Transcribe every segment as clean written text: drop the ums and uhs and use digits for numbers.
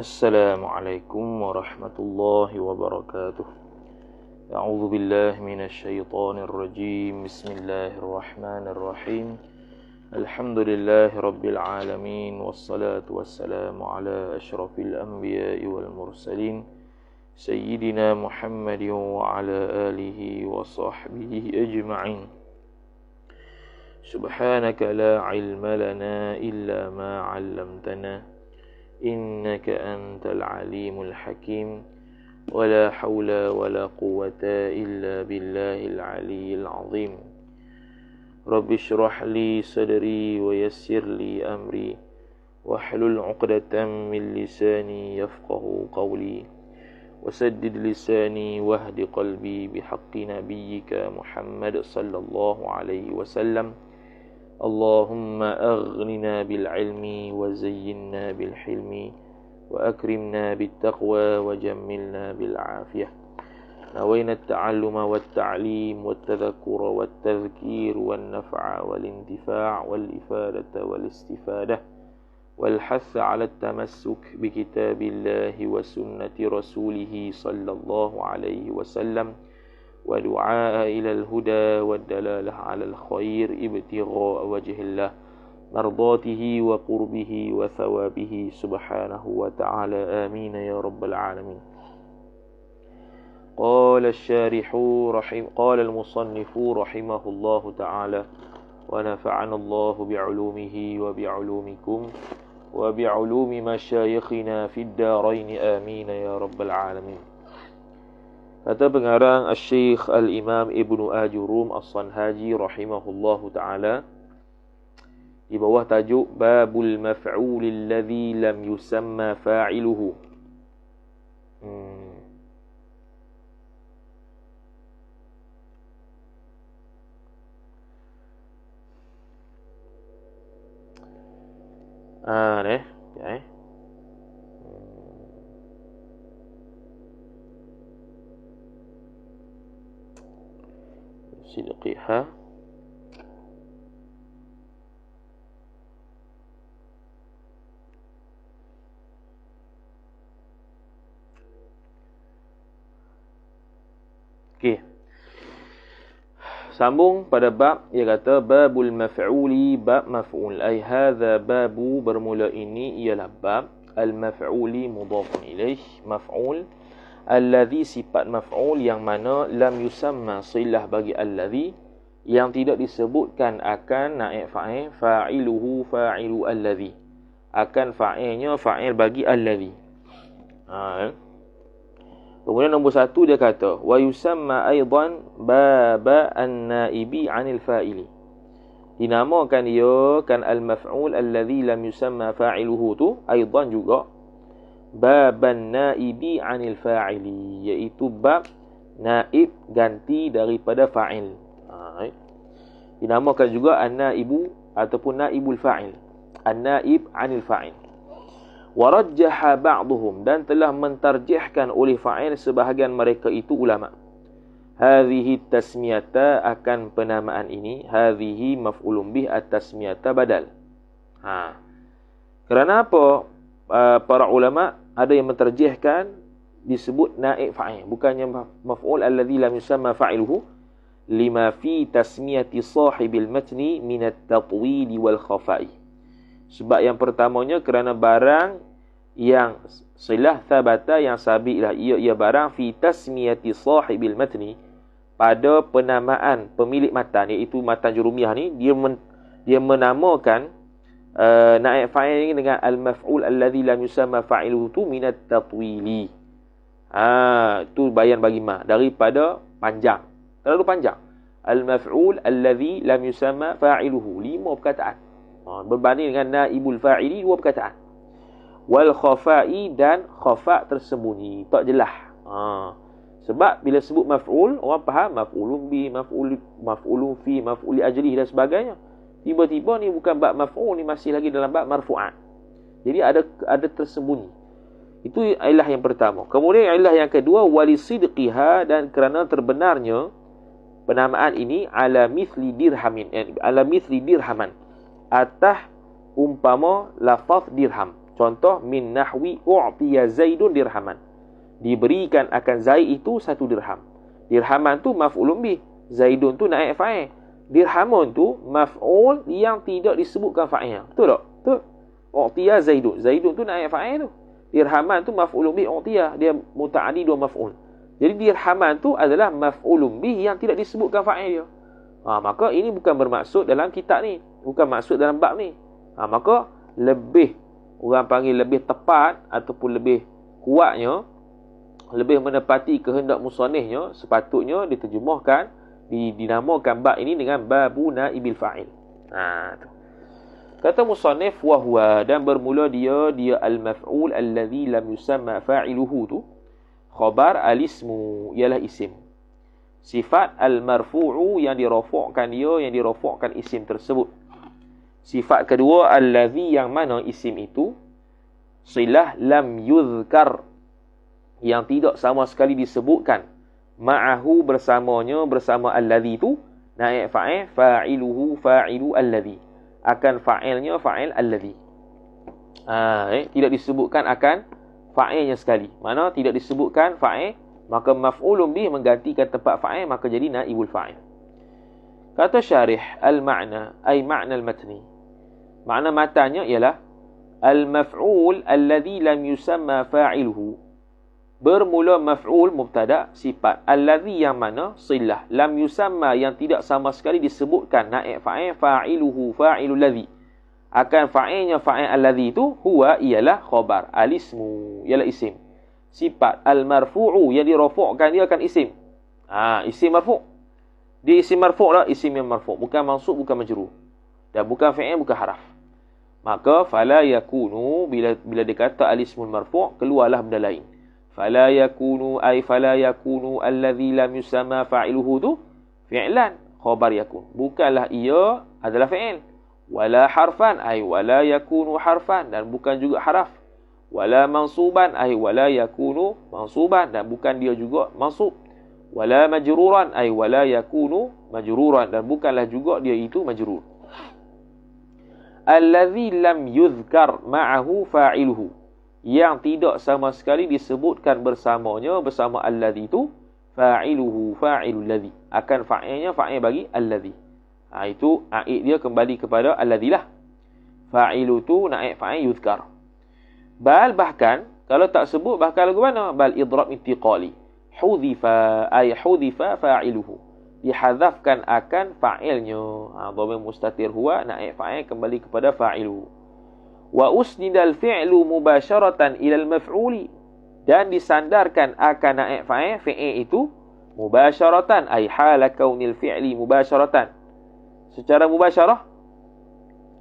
Assalamualaikum warahmatullahi wabarakatuh. A'udzu billahi minasy syaithanir rajim. Bismillahirrahmanirrahim. Alhamdulillahi rabbil alamin wassalatu wassalamu ala asyrafil anbiya'i wal mursalin sayyidina Muhammadin wa ala alihi wa sahbihi ajma'in. Subhanaka la ilma lana illa ma 'allamtana innaka antal alimul hakim wala haula wala quwwata illa billahil aliyyil azim. Rabbi shrah li sadri wa yassir li amri wahlul 'uqdatam min lisani yafqahu qawli wasaddid lisani wahdi qalbi bihaqqi nabiyyika Muhammad sallallahu alaihi wasallam. Allahumma aghnina bil ilmi wa zayyinna bil hilmi wa akrimna bit taqwa wa jammilna bil afiyah. Nawayna at-ta'alluma wat ta'lim wat tadhakkura wat tadhkir wan naf'a wal intifa' wal ifadata wal istifadah wal hath 'ala at-tamassuk bi kitabillahi wa sunnati rasulih sallallahu alaihi wasallam ودعاء إلى الهدى والدلالة على الخير ابتغاء وجه الله مرضاته وقربه وثوابه سبحانه وتعالى آمين يا رب العالمين. قال المصنف رحمه الله تعالى ونفعنا الله بعلومه وبعلومكم وبعلوم مشايخنا في الدارين آمين يا رب العالمين. Kata pengarang Asy-Syaikh Al-Imam Ibnu Ajurum As-Sanhaji rahimahullahu ta'ala di bawah tajuk Babul Maf'ul alladhi lam yusamma fa'iluhu. Sidqiha okey, sambung pada bab. Ia kata babul maf'uli, bab maf'ul. Ai hadza babu, bermula ini ialah bab al-maf'uli mudhafun ilaih, maf'ul alladhi, sifat maf'ul yang mana lam yusamma, silah bagi alladhi yang tidak disebutkan akan naib fa'il, fa'iluhu fa'ilu alladhi, akan fa'ilnya fa'il bagi alladhi. Kemudian nombor 1 dia kata wa yusamma aidan baba an-naibi 'anil fa'ili, dinamakan dia kan al-maf'ul alladhi lam yusamma fa'iluhu tu aidan juga baban naibi 'anil fa'ili, iaitu bab naib ganti daripada fa'il. Dinamakan juga an-naibu ataupun naibul fa'il, an-naib 'anil fa'il. Wa rajjaha ba'dhum, dan telah mentarjihkan oleh fa'il sebahagian mereka itu ulama, hadhihi tasmiyata, akan penamaan ini, hadhihi maf'ulun bih, at-tasmiyata badal. Kerana apa? Para ulama ada yang menterjihkan disebut naib fa'il, bukannya maf'ul alladhi lam yusamma fa'iluhu, lima fi tasmiyati sahibil matni min at-tatwil wal khafa'i. Sebab yang pertamanya kerana barang yang silah thabata, yang sabitlah ia barang fi tasmiyati sahibil matni, pada penamaan pemilik matan, iaitu matan jurumiyah ni, dia menamakan naib fa'il dengan al-maf'ul alladhi lam yusamma fa'iluhu tu minat tatwili. Tu bayan bagi ma, daripada panjang, terlalu panjang. Al-maf'ul alladhi lam yusamma fa'iluhu, 5 perkataan, berbanding dengan naibul fa'ili 2 perkataan. Wal khafa'i, dan khafa' tersembunyi, tak jelas. Sebab bila sebut maf'ul, orang faham maf'ulun bi, maf'ulun fi, maf'ul li ajlihi dan sebagainya. Tiba-tiba ni bukan bab maf'ul, ni masih lagi dalam bab marfu'at. Jadi ada tersembunyi. Itu ilah yang pertama. Kemudian ilah yang kedua, walisidqiha, dan kerana terbenarnya penamaan ini ala mithli dirhamin, ala mithli dirhaman, atas umpama lafaz dirham. Contoh, min nahwi u'tiya Zaidun dirhaman. Diberikan akan Zaid itu 1 dirham. Dirhaman tu maf'ulun bih. Zaidun tu naib fa'il. Dirhamun tu maf'ul yang tidak disebutkan fa'il. Betul tak? Betul. U'tiya Zaidun. Zaidun tu naib fa'il tu. Dirhaman tu maf'ulun bih u'tiya. Dia muta'addi 2 maf'ul. Jadi dirhaman tu adalah maf'ulun bih yang tidak disebutkan fa'il dia. Maka ini bukan bermaksud dalam kitab ni. Bukan maksud dalam bab ni. Maka lebih, orang panggil lebih tepat ataupun lebih kuatnya, lebih menepati kehendak musannifnya, sepatutnya diterjemahkan, dinamakan bab ini dengan babu naibil fa'il. Tu. Kata musannif wa huwa, dan bermula dia al-maf'ul alladhi lam yusamma fa'iluhu tu khabar al-ismu, ialah isim. Sifat al-marfu'u yang dirafa'kan dia, yang dirafa'kan isim tersebut. Sifat kedua alladhi, yang mana isim itu silah lam yuzkar, yang tidak sama sekali disebutkan, ma'ahu bersamanya, bersama alladhi tu naib fa'il, fa'iluhu fa'ilu alladhi, akan fa'ilnya fa'il alladhi. Tidak disebutkan akan fa'ilnya sekali. Mana tidak disebutkan fa'il, maka maf'ulun bih menggantikan tempat fa'il, maka jadi naibul fa'il. Kata syarih, al-ma'na ay ma'na al-matni. Makna matanya ialah al-maf'ul alladhi lam yusamma fa'iluhu. Bermula maf'ul mubtada, sifat alladhi yang mana silah lam yusamma yang tidak sama sekali disebutkan naib fa'il, fa'iluhu fa'ilul ladhi, akan fa'ilnya fa'il alladhi itu huwa ialah khabar, alismu ialah isim. Sifat al-marfu'u yang dirafa'kan dia akan isim. Isim marfu'. Dia isim marfu' lah, isim yang marfu', bukan mansub, bukan majrur, dan bukan fi'il, bukan haraf. Maka fala yakunu, bila dikata alismul marfu', keluarlah benda lain. Fala yakunu ay fala yakunu alladhi lam yusamma fa'iluhu tu fi'lan, khabar yakun, bukanlah ia adalah fi'il. Wala harfan ay wala yakunu harfan, dan bukan juga haraf. Wala mansuban ay wala yakunu mansuban, dan bukan dia juga mansub. Wala majruran ay wala yakunu majruran, dan bukanlah juga dia itu majrur. Alladhi lam yuzkar ma'ahu fa'iluhu, yang tidak sama sekali disebutkan bersamanya, bersama alladhi itu fa'iluhu fa'ilul ladhi, akan fa'ilnya fa'il bagi alladhi. Itu a'id dia kembali kepada alladhi lah. Fa'ilu tu naib fa'il yuzkar. Bal bahkan kalau tak sebut, bahkan lagu mana? Bal idrab intiqali, hudhifa ay hudhifa fa'iluhu, dihadzafkan akan fa'ilnya. Dhamir mustatir huwa naib fa'il kembali kepada fa'iluhu. Wa usnidal fi'lu mubasharatan ilal maf'uli, dan disandarkan akan naib fa'il, fi'il itu mubasharatan ay hala kaunil fi'li mubasharatan, secara mubasyarah,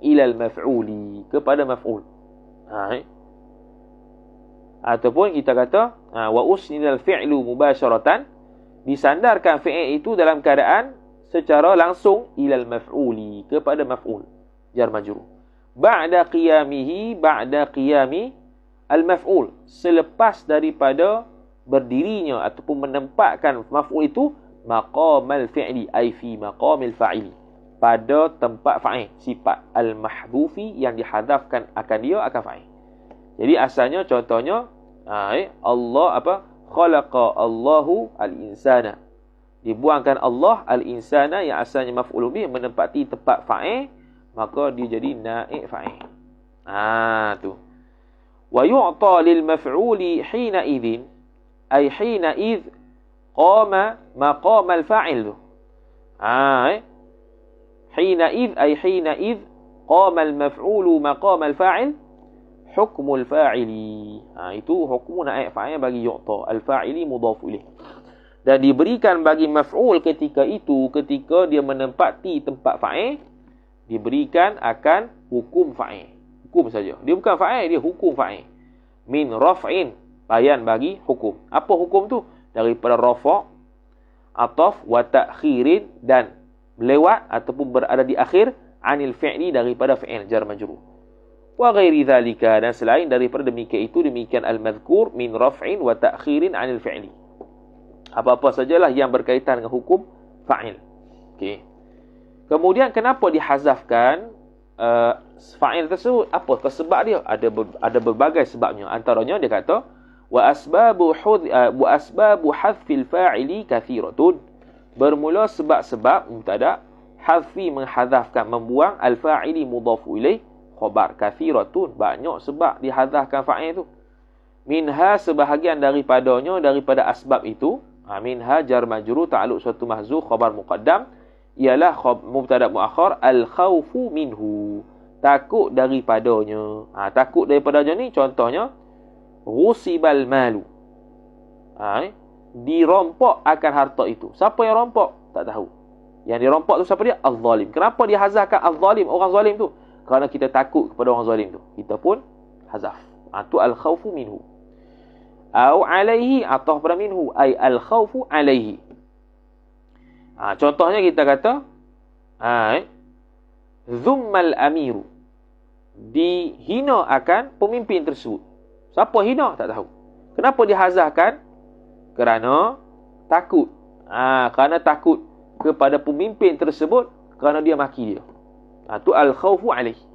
ilal maf'uli, kepada maf'ul. Ataupun kita kata wa usnidal fi'lu mubasharatan, disandarkan fi'il itu dalam keadaan secara langsung ilal maf'uli, kepada maf'ul, jar majrur. Ba'da qiyamihi, ba'da qiyami al-maf'ul, selepas daripada berdirinya ataupun menempatkan maf'ul itu maqamal fi'li ay fi maqamil fa'ili, pada tempat fa'il, sifat al-mahdhufi yang dihadzafkan akan dia akan fa'il. Jadi asalnya contohnya Allah khalaqa Allahu al-insana, dibuangkan Allah al-insana yang asalnya maf'ul bih menempati tempat fa'il, maka dia jadi naib fa'il. Tu. Wa yu'ta lil maf'uli hina idzin ay hina idz qama maqam al fa'il. Hina idz ay hina idz qama al maf'ulu maqam al fa'il hukmul fa'ili. Itu hukmu naib fa'il bagi yu'ta, al fa'ili mudhaf ilaih. Dan diberikan bagi maf'ul ketika itu, ketika dia menempati tempat fa'il, diberikan akan hukum fa'il. Hukum saja. Dia bukan fa'il, dia hukum fa'il. Min raf'in, bayan bagi hukum. Apa hukum tu? Daripada rafa', ataf, wa ta'khirin, dan lewat ataupun berada di akhir, anil fi'li, daripada fi'il jar majrur. Wa ghairi dhalika, dan selain daripada demikian itu, demikian al-madhkur min raf'in wa ta'khirin anil fi'li. Apa-apa sajalah yang berkaitan dengan hukum fa'il. Okey. Kemudian kenapa dihazafkan fa'il tersebut. Apa sebab dia? Ada berbagai sebabnya. Antaranya dia kata wa asbabu hadfil fa'ili kathiratun. Bermula sebab-sebab mubtada hadfi menghadafkan, membuang al-fa'ili mudhafu ilaih khabar kathiratun, banyak sebab dihadafkan fa'il tu. Minha sebahagian daripadanya, daripada asbab itu, minha jar majrur ta'alluq suatu mahzuf khabar muqaddam, ialah mubtada muakhar al-khawfu minhu, takut daripadanya. Takut daripadanya ni contohnya ghusibal malu, dirompok akan harta itu. Siapa yang rompok? Tak tahu. Yang dirompok tu siapa dia? Az-zalim. Kenapa dia hazahkan az-zalim, orang zalim tu? Kerana kita takut kepada orang zalim tu, kita pun hazaf. Tu al-khawfu minhu. Au alaihi, atau pada minhu, ay al-khawfu alaihi. Contohnya kita kata zummal amiru, dihina akan pemimpin tersebut. Siapa hina? Tak tahu. Kenapa dihazahkan? Kerana takut. Kerana takut kepada pemimpin tersebut, kerana dia maki dia. Tu al-khawfu alaihi.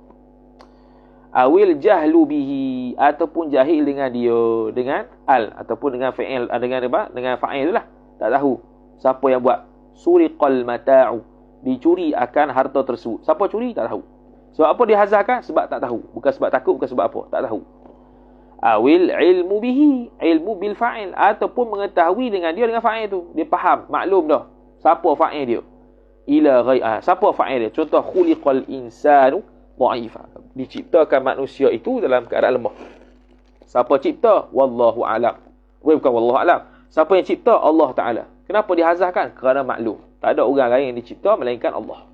Awil jahlu bihi, ataupun jahil dengan dia, dengan ataupun dengan fa'il, dengan fa'il lah. Tak tahu siapa yang buat. Suriqal mata'u, dicuri akan harta tersebut. Siapa curi? Tak tahu. Sebab apa dihazahkan? Sebab tak tahu. Bukan sebab takut, bukan sebab apa. Tak tahu. Awil ilmu bihi, ilmu bil fa'il, ataupun mengetahui dengan dia, dengan fa'il tu. Dia faham, maklum dah siapa fa'il dia. Siapa fa'il dia? Contoh khuliqal insanu dha'ifa, diciptakan manusia itu dalam keadaan lemah. Siapa cipta? Wallahu a'lam. Bukan wallahu a'lam. Siapa yang cipta? Allah Ta'ala. Kenapa dihazahkan? Kerana maklum, tak ada orang lain yang dicipta melainkan Allah.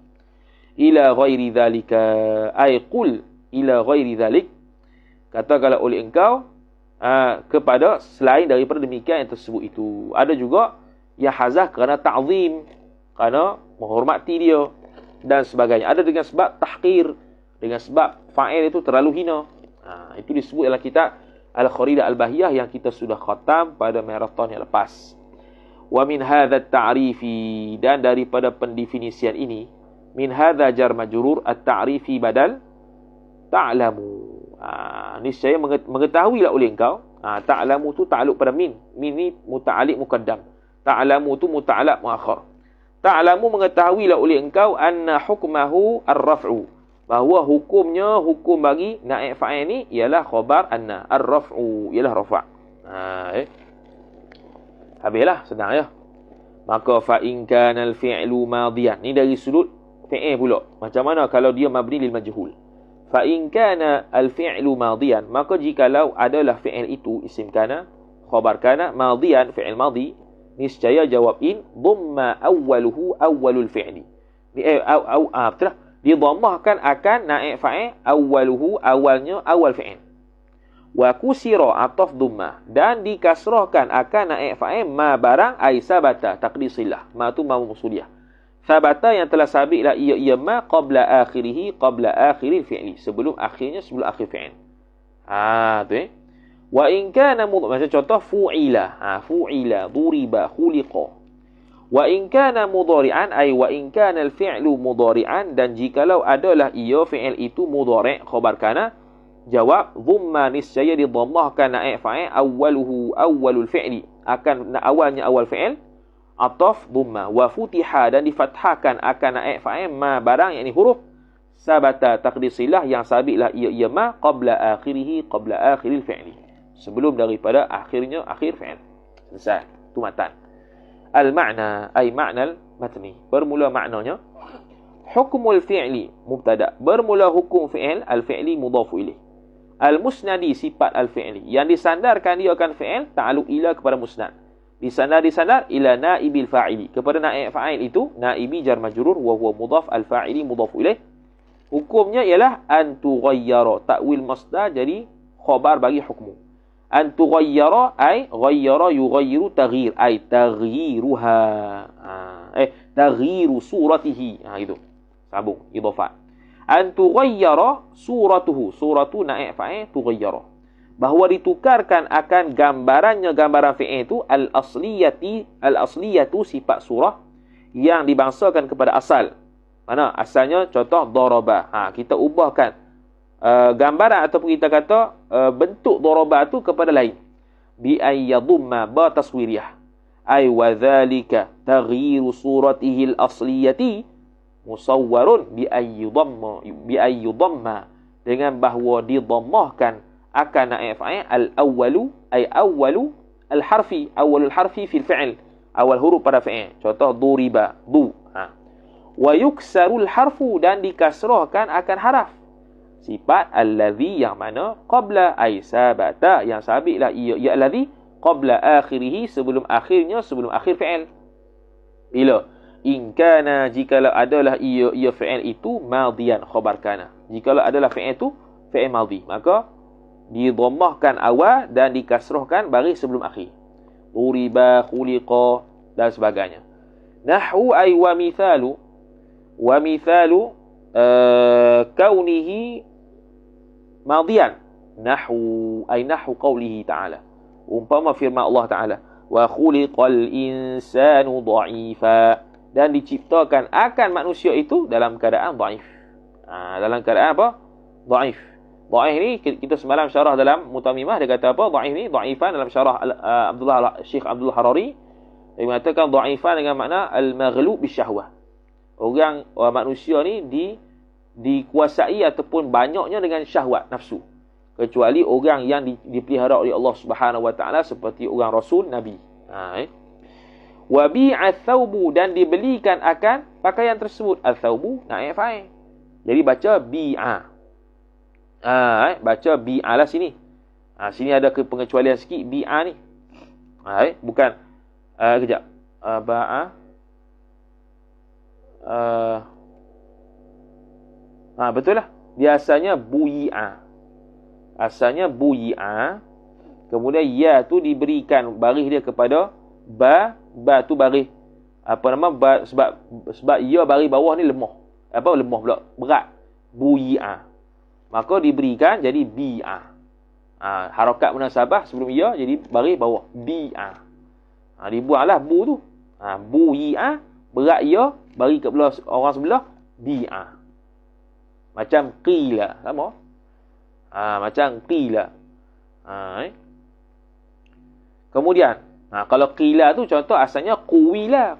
Ila ghairi dhalika, ay qul ila ghairi dhalik, katakanlah oleh engkau kepada selain daripada demikian yang tersebut itu. Ada juga yang hazah kerana ta'zim, kerana menghormati dia dan sebagainya. Ada dengan sebab tahqir, dengan sebab fa'il itu terlalu hina. Itu disebut dalam kitab Al-Kharidah Al-Bahiyah yang kita sudah khatam pada marathon yang lepas. Wa min hadha at-ta'rifi, dan daripada pendefinisian ini, min hadha jar majrur at-ta'rifi badal ta'lamu. Niscaya mengetahuilah oleh engkau. Ta'lamu tu ta'alluq pada min. Min ni muta'alliq muqaddam. Ta'lamu tu muta'alliq muakhar. Ta'lamu mengetahuilah oleh engkau anna hukmahu ar-raf'u, bahawa hukumnya, hukum bagi naib fa'il ni ialah khabar anna. Ar-raf'u ialah rafa'. Habislah, senang ya. Maka fa in kana al-fi'lu madiyan, ni dari sudut fi'il pula. Macam mana kalau dia mabni lil majhul? Fa in kana al-fi'lu madiyan, maka jikalau adalah fi'il itu isim kana, khabar kana, madiyan fi'il madi, niscaya jawab in dhamma awwaluhu awwalul fi'li. Betul lah. Didhammahkan akan naib fa'il awwaluhu, awalnya awal fi'il. Wa kusira ataf dhammah, dan dikasrahkan akan naib fa'il ma barang ai sabata taqdisillah. Ma tu ma musuliyah. Sabata yang telah sabitlah ia ma qabla akhirih, qabla akhiril fi'li, sebelum akhirnya, sebelum akhir fi'il. Tu Wa in kana macam contoh fu'ila. Fu'ila, duriba, khuliqa. Wa in kana mudhari'an, ay wa in kana al-fi'lu mudhari'an, dan jikalau adalah ia fi'il itu mudhari', khabar kana, jawab dhamma niscaya didhammahkan naib fa'il awwaluhu awwalul fi'li, akan awalnya awal fi'il, ataf dhamma, wa futiha, dan difathahkan akan naib fa'il ma barang, yakni huruf sabata taqdisillah yang sabitlah ia ma qabla akhirih, qabla akhiril fi'li, sebelum daripada akhirnya akhir fi'il. Selesai. Tu matan. Al-ma'na, ay ma'nal matni. Bermula maknanya hukmul fi'li mubtada, bermula hukum fi'il, al-fi'li mudhafu ilaih. Al-musnadi, sifat al-fi'li yang disandarkan dia akan fi'il, ta'alluq ila kepada musnad. Disandar ila naibil fa'ili, kepada naib fa'il itu, naibi jar majrur wa huwa mudhaf, al-fa'ili mudhafu ilaih. Hukumnya ialah an tughayyara, takwil masdar jadi khabar bagi hukmu. An tughayyara ay ghayyara yughayyiru taghyir, ay taghyiruha, taghyiru suratihi. Itu sambung idhafat. An tughayyara suratuhu, suratu naib fa'il tughayyara, bahawa ditukarkan akan gambarannya, gambaran fi'il itu, al-asliyatu, sifat surah yang dibangsakan kepada asal. Mana? Asalnya contoh daraba. Kita ubahkan gambaran ataupun kita kata bentuk daraba tu kepada lain. Bi ayyadumma ba taswiriyah. Ay wa dhalika taghyiru suratihi al-asliyati musawwarun bi ayyudamma dengan bahawa didammahkan akan naib fa'il al-awwalu ay awwalu al-harfi awwalul harfi fil fi'l, awal huruf pada fi'il. Contoh duriba, du. Wa yuksarul harfu dan dikasrahkan akan haraf. Sifat allazi yang mana qabla ay sabata yang sabitlah ia allazi qabla akhirih sebelum akhirnya, sebelum akhir fi'il. Bila in kana jikalau adalah ia fi'il itu madian khabar kana. Jikalau adalah fi'il itu fi'il madhi, maka didhammahkan awal dan dikasrahkan baris sebelum akhir. Uriba, khuliqa dan sebagainya. Nahwu ay wa mithalu kaunihi madian. Nahwu ay nahwu qawlihi ta'ala. Umpama firman Allah Ta'ala. Wa khuliqal insanu dha'ifa. Dan diciptakan akan manusia itu dalam keadaan dhaif. Dalam keadaan apa? Dhaif. Dhaif ni kita semalam syarah dalam Mutamimah, dia kata apa? Dhaif ni dhaifan dalam syarah Syekh Abdul Harari. Dia mengatakan dhaifan dengan makna al-maghlub bisyahwah. Orang manusia ni dikuasai ataupun banyaknya dengan syahwat nafsu. Kecuali orang yang dipelihara oleh Allah Subhanahu Wa Taala seperti orang Rasul, Nabi. Wa bi'ath thawbu dan dibelikan akan pakaian tersebut. Al-thawbu naib fa'il. Jadi baca bi'a. Baca bi'a lah sini. Sini ada pengecualian sikit bi'a ni. Bukan kejap. Ba'a. Betul lah. Biasanya buyi'a. Asalnya buyi'a. Kemudian ya tu diberikan baris dia kepada ba tu baris ba, sebab ya baris bawah ni lemah. Lemah pula, berat. Buyi'a. Maka diberikan jadi bi'a. Harakat munasabah sebelum ya jadi baris bawah bi'a. Dibuanglah bu tu. Buyi'a, berat ya, bagi ke belah orang sebelah bi'a. Macam qila, sama. Macam qila. Kemudian kalau qila tu contoh asalnya quwila.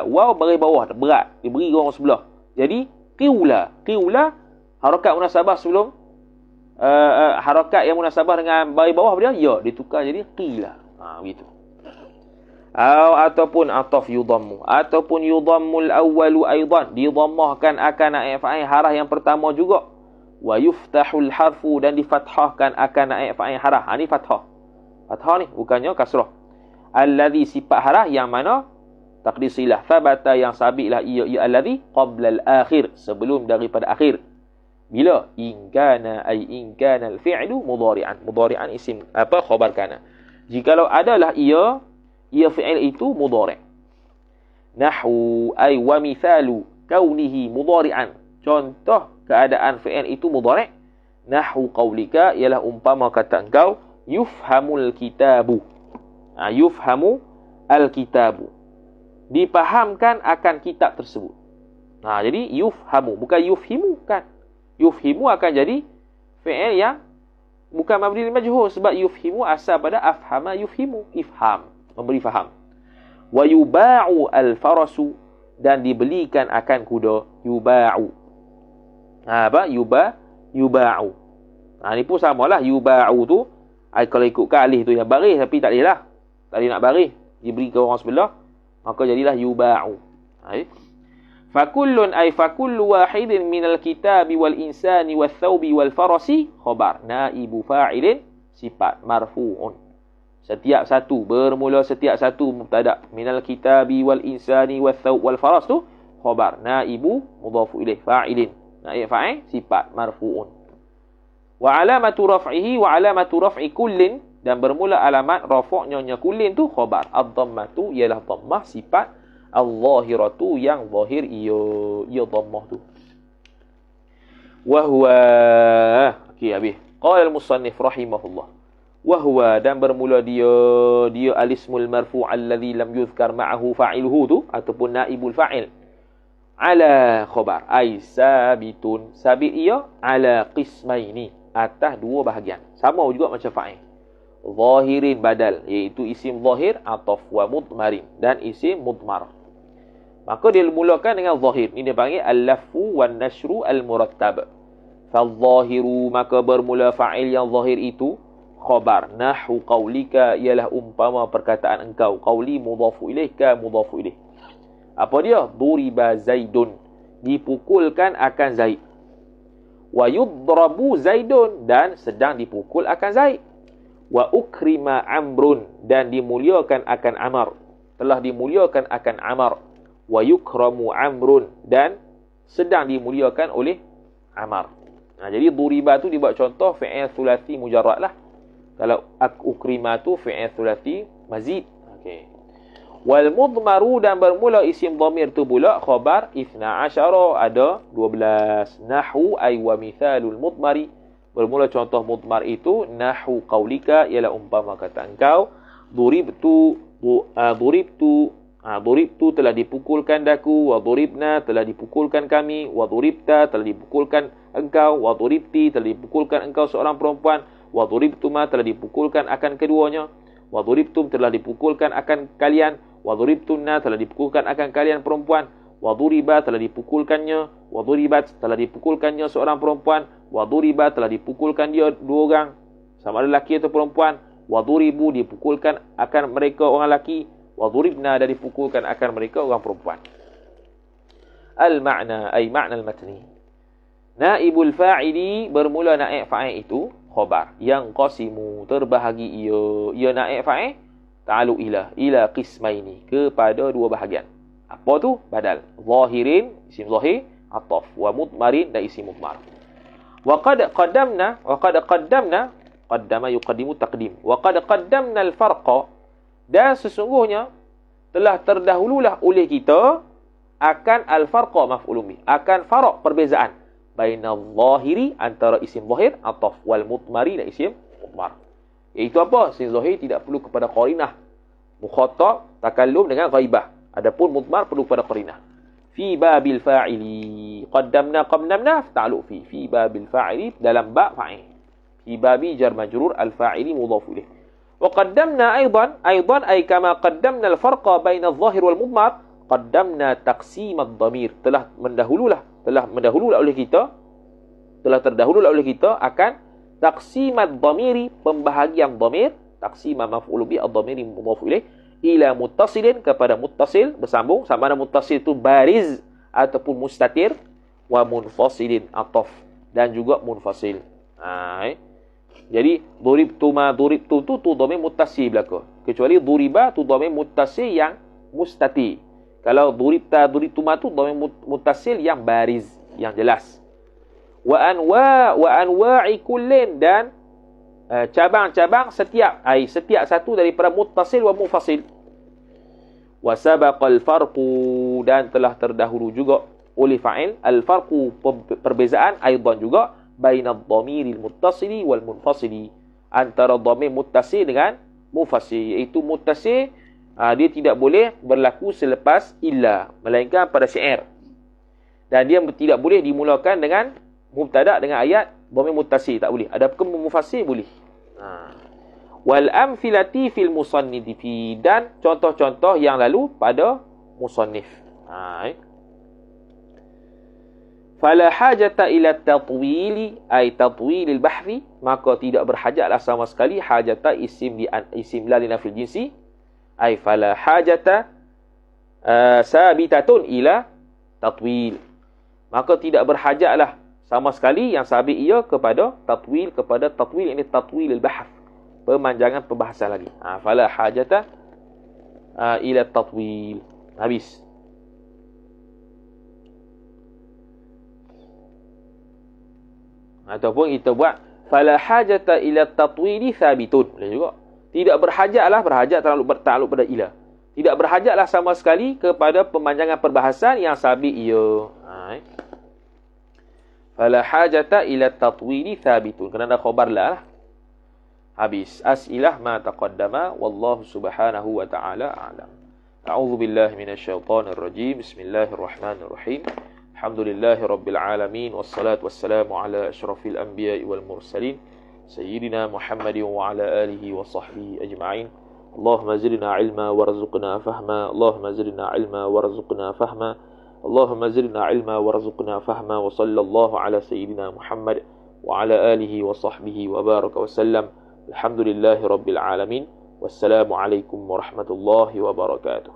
Waw baris bawah berat diberi orang sebelah. Jadi qiwla harakat munasabah sebelum harakat yang munasabah dengan baris bawah dia ya ditukar jadi qila. Begitu. Ataupun ataf yudammu ataupun yudammul awwalu aidan didammahkan akan naib fa'il harah yang pertama juga. Wa yuftahul harfu dan difathahkan akan naib fa'il harah. Ni fathah. Fathah ni bukannya kasrah. Allazi sifat harah yang mana taqdir silah thabata yang sabitlah ia allazi qabla al-akhir sebelum daripada akhir. Bila in kana al-fi'lu mudhari'an. Mudhari'an isim khabar kana. Jikalau adalah ia fi'il itu mudhari'. Nahwu ay wa mithalu kaunihi mudhari'an. Contoh keadaan fi'il itu mudhari'. Nahwu qaulika ialah umpama kata engkau yufhamul kitabu. Yufhamu al-kitabu. Dipahamkan akan kitab tersebut. Jadi yufhamu bukan yufhimu kan. Yufhimu akan jadi fi'il yang bukan mabni lil majhul sebab yufhimu asal pada afhama yufhimu, ifham, memberi faham. Wa yuba'u al-farasu dan dibelikan akan kuda. Yuba'u. Yuba'u. Ni pun samalah yuba'u tu. Kalau ikutkan alih tu yang baris tapi tak boleh lah. Tak boleh nak baris. Diberi ke orang sebelah. Maka jadilah yuba'u. Fakullun ay fakullu wahidin minal kitabi wal insani wal thawbi wal farasi khabar. Naibu fa'ilin sifat marfu'un. Setiap satu. Bermula setiap satu mubtada. Minal kitabi wal insani wal thawb wal faras tu khabar. Naibu mudhafu ilaih fa'ilin. Naib fa'il sifat marfu'un. Wa alamatu raf'ihi wa alamatu raf'i kullin dan bermula alamat rafa'nya kullin tu khabar. Ad-dhammatu ialah dhammah sifat al-zahiratu yang zahir ia dhammah tu. Wa huwa habis. Qala al-musannif rahimahullah. Wa huwa dan bermula dia al-ismul marfu' alladhi lam yuzkar ma'ahu fa'iluhu tu ataupun naibul fa'il. ala khabar. Ai sabitun. Sabit ia ala qismaini. Atas dua bahagian. Sama juga macam fa'il. Zahirin badal. Iaitu isim zahir. Ataf wa mudmarin. Dan isim mudmar. Maka dia mulakan dengan zahir. Ini dia panggil al-lafu wa nashru al-murattab. Fal-zahiru. Maka bermula fa'il yang zahir itu khabar. Nahu qawlika ialah umpama perkataan engkau. Qawli mudhafu ilaih ka mudhafu ilaih. Apa dia? Duriba Zaidun. Dipukulkan akan Zaid. Wa yudrabu Zaidun. Dan sedang dipukul akan Zaid. Wa ukrima Amrun. Dan dimuliakan akan Amar. Telah dimuliakan akan Amar. Wa yukramu Amrun. Dan sedang dimuliakan oleh Amar. Jadi duriba tu dibuat contoh fi'il thulathi mujarrad lah. Kalau ukrima tu fi'il thulathi mazid. Okey. Wal mudmaru dan bermula isim dhamir tu pula khabar 12 ada 12. Nahwu ay wa mithalul mudmari. Bermula contoh mudmar itu nahwu qaulika ialah umpama kata engkau duribtu telah dipukulkan daku, wa duribna telah dipukulkan kami, wa duribta telah dipukulkan engkau, wa duribti telah dipukulkan engkau seorang perempuan, wa duribtuma telah dipukulkan akan keduanya, wa duribtum telah dipukulkan akan kalian, wa duribtunna telah dipukulkan akan kalian perempuan, wa duriba telah dipukulkannya, wa duribat telah dipukulkannya seorang perempuan, wa duriba telah dipukulkan dia dua orang, sama ada lelaki atau perempuan, wa duribu dipukulkan akan mereka orang lelaki, wa duribna dan dipukulkan akan mereka orang perempuan. Al-ma'na ay ma'na al-matni. Naibul fa'ili bermula naib fa'il itu khabar yang qasimu terbahagi ia naib fa'il ta'alu ila qismaini kepada dua bahagian. Apa tu? Badal. Zahirin isim zahir, ataf wa mudmarin dan isim mudmar. Wa qad qaddamna qaddama yuqaddimu taqdim. Wa qad qaddamna al-farqa dan sesungguhnya telah terdahululah oleh kita akan al-farqa maf'ulun bih, akan farq perbezaan bainal zahiri antara isim zahir ataf wal mudmari dan isim mudmar. Iaitu apa? Isim zahir tidak perlu kepada qarinah mukhatab takallum dengan ghaibah. Adapun mudmar perlu kepada qarinah. Fi babil fa'ili qaddamna ta'alu fi babil fa'ili dalam ba' fa'il. Fi babi jar majrur al-fa'ili mudhaf ilaih. Wa qaddamna aidan ay kama qaddamna al-farqa baina adh-dhahir wal mudmar qaddamna taqsim ad-dhamir. Telah terdahululah oleh kita akan taqsim ad-dhamiri pembahagian dhamir, taqsim maf'ul bi ad-dhamiri mudhaf ilaih ila muttasilin kepada muttasil bersambung, sama ada muttasil itu bariz ataupun mustatir, wa munfasilin ataf dan juga munfasil. Jadi duribtu tu dhamir muttasil belaka, kecuali duriba tu dhamir muttasil yang mustati. Kalau duribtuma tu dhamir muttasil yang bariz, yang jelas. Wa anwa'i kullin dan cabang-cabang setiap satu daripada muttasil wa munfasil. Wa sabaqal farqu dan telah terdahulu juga oleh fa'il al-farqu perbezaan aidan juga bainad dhamiril muttasili wal munfasili, antara dhamir muttasil dengan munfasil. Iaitu muttasil dia tidak boleh berlaku selepas illa, melainkan pada syair, dan dia tidak boleh dimulakan dengan mubtada dengan ayat dhamir muttasil, tak boleh. Adapun munfasil boleh. Wal amthilati fil musannifi dan contoh-contoh yang lalu pada musannif. Fala hajata ila tatwili ay tatwilil bahri, maka tidak berhajatlah sama sekali hajata isim la linafil jinsi ay fala hajata sabitatun ila tatwil, maka tidak berhajatlah sama sekali yang sabit ia kepada tatwil ini tatwilil bahth, pemanjangan perbahasan lagi. Fala hajata ila tatwil. Habis. Ataupun kita buat fala hajata ila tatwili thabitun. Boleh juga. Tidak berhajatlah, berhajat takluk pada ila. Tidak berhajatlah sama sekali kepada pemanjangan perbahasan yang sabit ia. Fala hajata ila tatwili thabitun. Kena ada khabar lah. Habis. As'ilah ma taqaddama wallahu subhanahu wa ta'ala a'lam. A'udzu billahi minasyaitonir rajim. Bismillahirrahmanirrahim. Alhamdulillahi rabbil alamin wassalatu wassalamu ala asyrafil anbiya'i wal mursalin sayyidina Muhammadin wa ala alihi wa sahbihi ajma'in. Allahumma zidna ilma warzuqna fahma. Allahumma zidna ilma warzuqna fahma. Allahumma zidna ilma warzuqna fahma. Wa sallallahu ala sayyidina Muhammad wa ala alihi wa sahbihi wa baraka wa sallam. Alhamdulillahi rabbil alamin. Wassalamu alaikum warahmatullahi wabarakatuh.